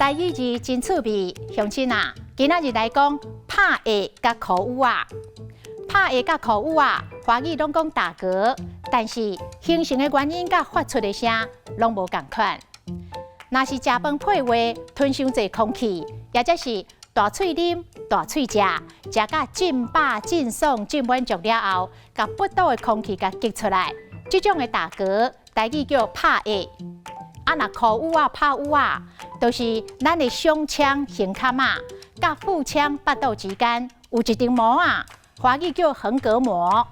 台语字真趣味，乡亲啊，今仔日来讲拍下甲口语啊。拍下甲口语啊，华语拢讲打嗝，但是形成的原因甲发出的声拢无共款。若是食饭配话吞伤侪空气，也则是大喙啉、大喙食，食甲真饱、真爽、真满足了后，甲不倒的空气甲挤出来，这种的打嗝，台语叫拍下。啊，若口语啊、拍语啊，就是咱的胸腔、胸坎啊，甲腹腔、腹肚之间有一层膜啊，华语叫横膈膜。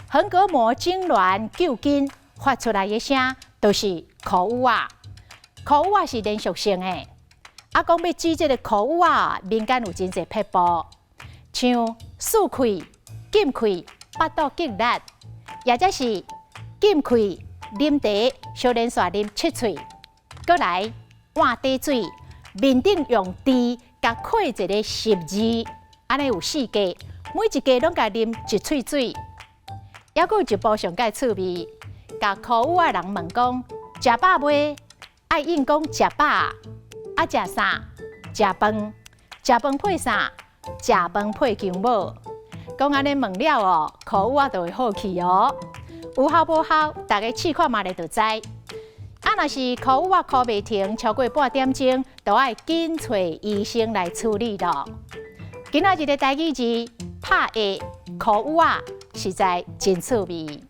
横膈膜痉挛揪紧发出来的声，就是口语啊。口语啊是连续性的。啊，讲要指这个口语啊，民间有真侪撇步，像竖气、紧气、腹肚激力，也则是紧气、啉茶、小连续啉7喙。过来换底水，面顶用箸甲刻一个10字，安尼有4家，每一家拢甲啉1喙水。还佫有一部上介趣味，甲口语啊人问讲：食饱未？爱应讲食饱。啊，食啥？食饭。食饭配啥？食饭配姜母。讲安尼问了哦，口语啊就会好去哦。有效无效？大家试看嘛，咧就知。啊，若是口语啊哭袂停，超过半点钟，就要紧找医生来处理咯。今仔日的台语字拍下口语啊，实在真趣味。